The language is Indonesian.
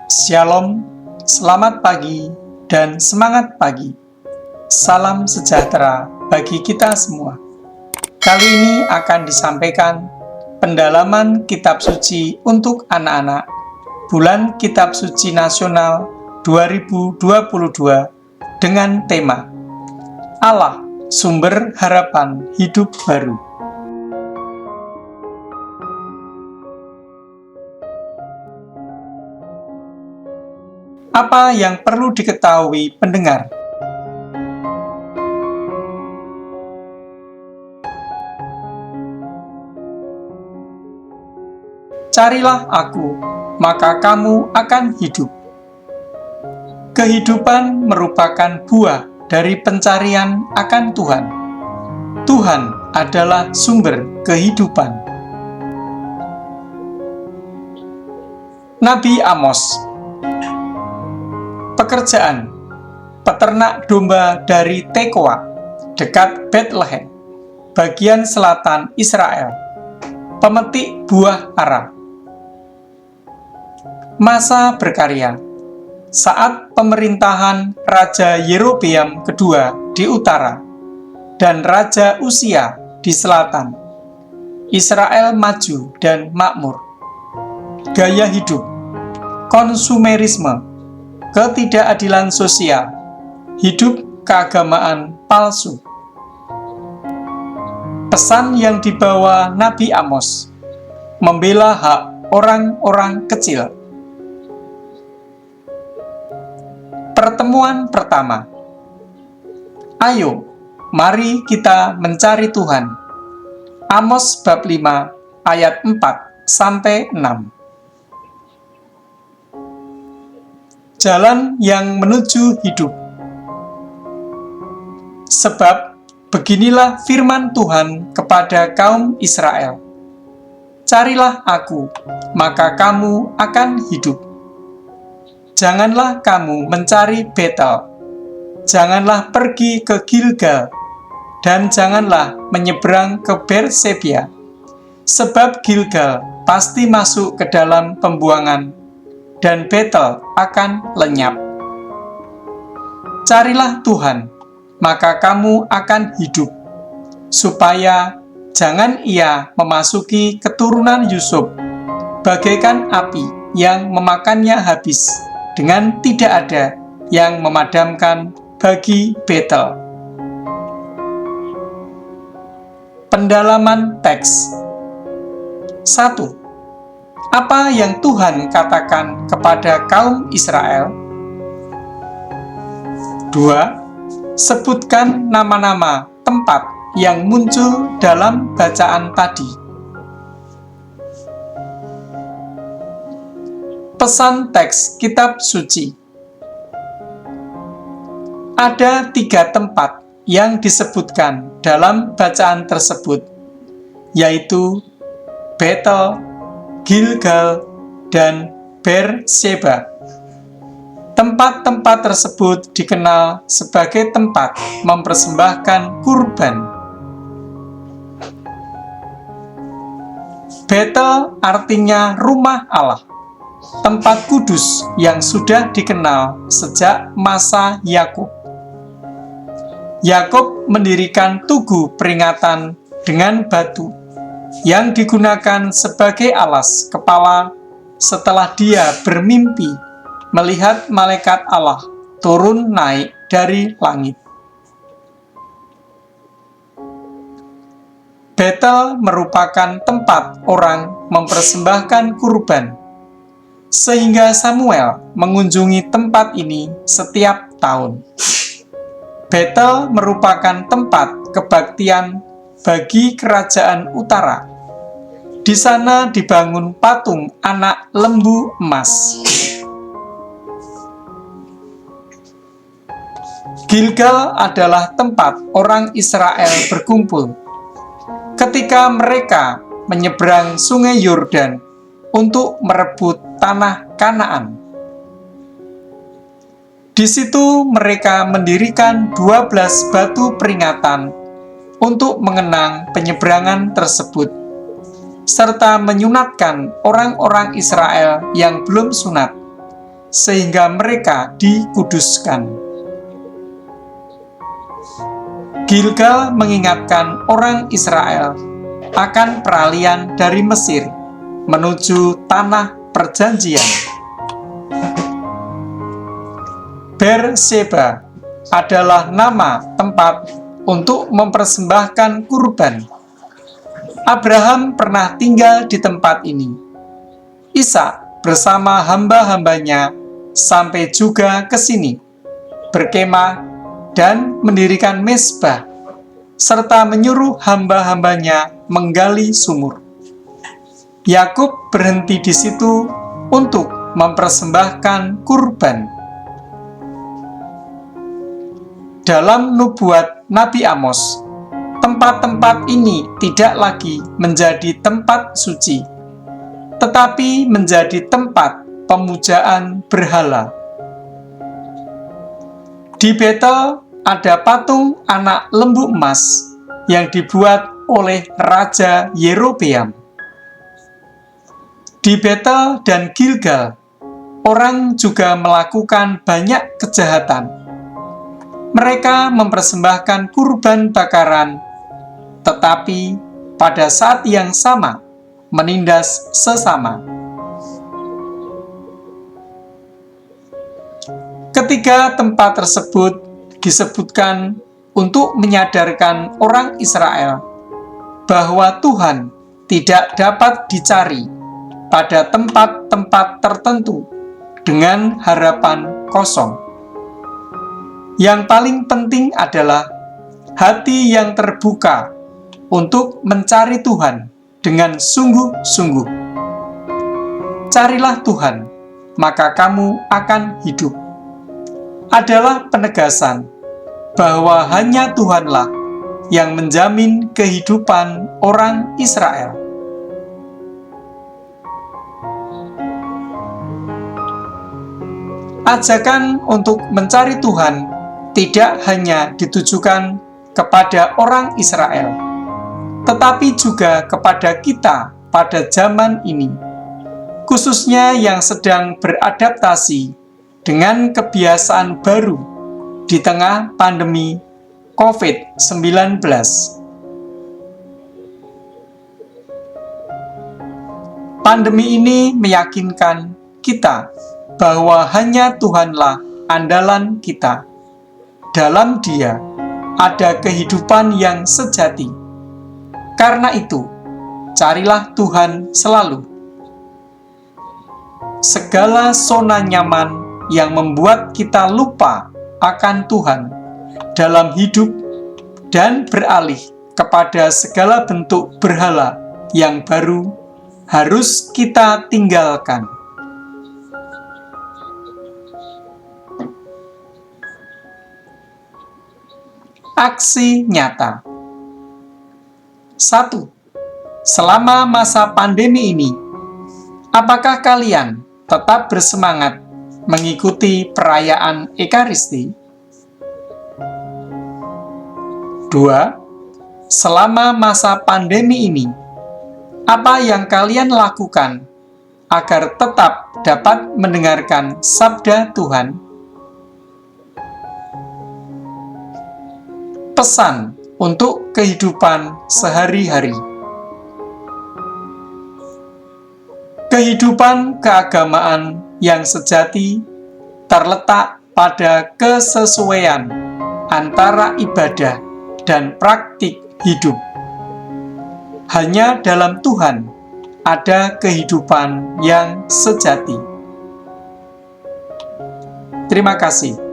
Shalom, selamat pagi, dan semangat pagi. Salam sejahtera bagi kita semua. Kali ini akan disampaikan pendalaman Kitab Suci untuk anak-anak Bulan Kitab Suci Nasional 2022 dengan tema Allah, Sumber Harapan Hidup Baru. Apa yang perlu diketahui pendengar? Carilah aku, maka kamu akan hidup. Kehidupan merupakan buah dari pencarian akan Tuhan. Tuhan adalah sumber kehidupan. Nabi Amos. Pekerjaan: peternak domba dari Tekoa, dekat Bethlehem, bagian selatan Israel. Pemetik buah ara. Masa berkarya: saat pemerintahan Raja Yerobeam kedua di utara dan Raja Usia di selatan. Israel maju dan makmur. Gaya hidup: konsumerisme, ketidakadilan sosial, hidup keagamaan palsu. Pesan yang dibawa Nabi Amos: membela hak orang-orang kecil. Pertemuan pertama. Ayo, mari kita mencari Tuhan. Amos bab 5 ayat 4-6. Jalan yang menuju hidup. Sebab beginilah firman Tuhan kepada kaum Israel. Carilah aku, maka kamu akan hidup. Janganlah kamu mencari Betel. Janganlah pergi ke Gilgal, dan janganlah menyeberang ke Bersebia. Sebab Gilgal pasti masuk ke dalam pembuangan, dan Betel akan lenyap. Carilah Tuhan, maka kamu akan hidup, supaya jangan Ia memasuki keturunan Yusuf, bagaikan api yang memakannya habis, dengan tidak ada yang memadamkan bagi Betel. Pendalaman teks. 1. Apa yang Tuhan katakan kepada kaum Israel? 2. Sebutkan nama-nama tempat yang muncul dalam bacaan tadi. Pesan teks Kitab Suci. Ada 3 tempat yang disebutkan dalam bacaan tersebut, yaitu Betel, Gilgal, dan Berseba. Tempat-tempat tersebut dikenal sebagai tempat mempersembahkan kurban. Betel artinya rumah Allah, tempat kudus yang sudah dikenal sejak masa Yakub. Yakub mendirikan tugu peringatan dengan batu yang digunakan sebagai alas kepala setelah dia bermimpi melihat malaikat Allah turun naik dari langit. Betel merupakan tempat orang mempersembahkan kurban, sehingga Samuel mengunjungi tempat ini setiap tahun. Betel merupakan tempat kebaktian bagi kerajaan utara. Di sana dibangun patung anak lembu emas. Gilgal adalah tempat orang Israel berkumpul ketika mereka menyeberang sungai Yordan untuk merebut tanah Kanaan. Di situ mereka mendirikan 12 batu peringatan untuk mengenang penyeberangan tersebut, serta menyunatkan orang-orang Israel yang belum sunat sehingga mereka dikuduskan. Gilgal mengingatkan orang Israel akan peralihan dari Mesir menuju tanah perjanjian. Berseba adalah nama tempat untuk mempersembahkan kurban. Abraham pernah tinggal di tempat ini. Ishak bersama hamba-hambanya sampai juga ke sini, berkemah dan mendirikan mezbah, serta menyuruh hamba-hambanya menggali sumur. Yakub berhenti di situ untuk mempersembahkan kurban. Dalam nubuat Nabi Amos, tempat-tempat ini tidak lagi menjadi tempat suci, tetapi menjadi tempat pemujaan berhala. Di Betel ada patung anak lembu emas yang dibuat oleh Raja Yerobeam. Di Betel dan Gilgal, orang juga melakukan banyak kejahatan. Mereka mempersembahkan kurban bakaran, tetapi pada saat yang sama menindas sesama. Ketiga tempat tersebut disebutkan untuk menyadarkan orang Israel bahwa Tuhan tidak dapat dicari pada tempat-tempat tertentu dengan harapan kosong. Yang paling penting adalah hati yang terbuka untuk mencari Tuhan dengan sungguh-sungguh. Carilah Tuhan, maka kamu akan hidup. Adalah penegasan bahwa hanya Tuhanlah yang menjamin kehidupan orang Israel. Ajakan untuk mencari Tuhan tidak hanya ditujukan kepada orang Israel, tetapi juga kepada kita pada zaman ini, khususnya yang sedang beradaptasi dengan kebiasaan baru di tengah pandemi COVID-19. Pandemi ini meyakinkan kita bahwa hanya Tuhanlah andalan kita. Dalam Dia ada kehidupan yang sejati. Karena itu, carilah Tuhan selalu. Segala zona nyaman yang membuat kita lupa akan Tuhan dalam hidup dan beralih kepada segala bentuk berhala yang baru harus kita tinggalkan. Aksi nyata. 1. Selama masa pandemi ini, apakah kalian tetap bersemangat mengikuti perayaan Ekaristi? 2. Selama masa pandemi ini, apa yang kalian lakukan agar tetap dapat mendengarkan sabda Tuhan? Pesan untuk kehidupan sehari-hari. Kehidupan keagamaan yang sejati terletak pada kesesuaian antara ibadah dan praktik hidup. Hanya dalam Tuhan ada kehidupan yang sejati. Terima kasih.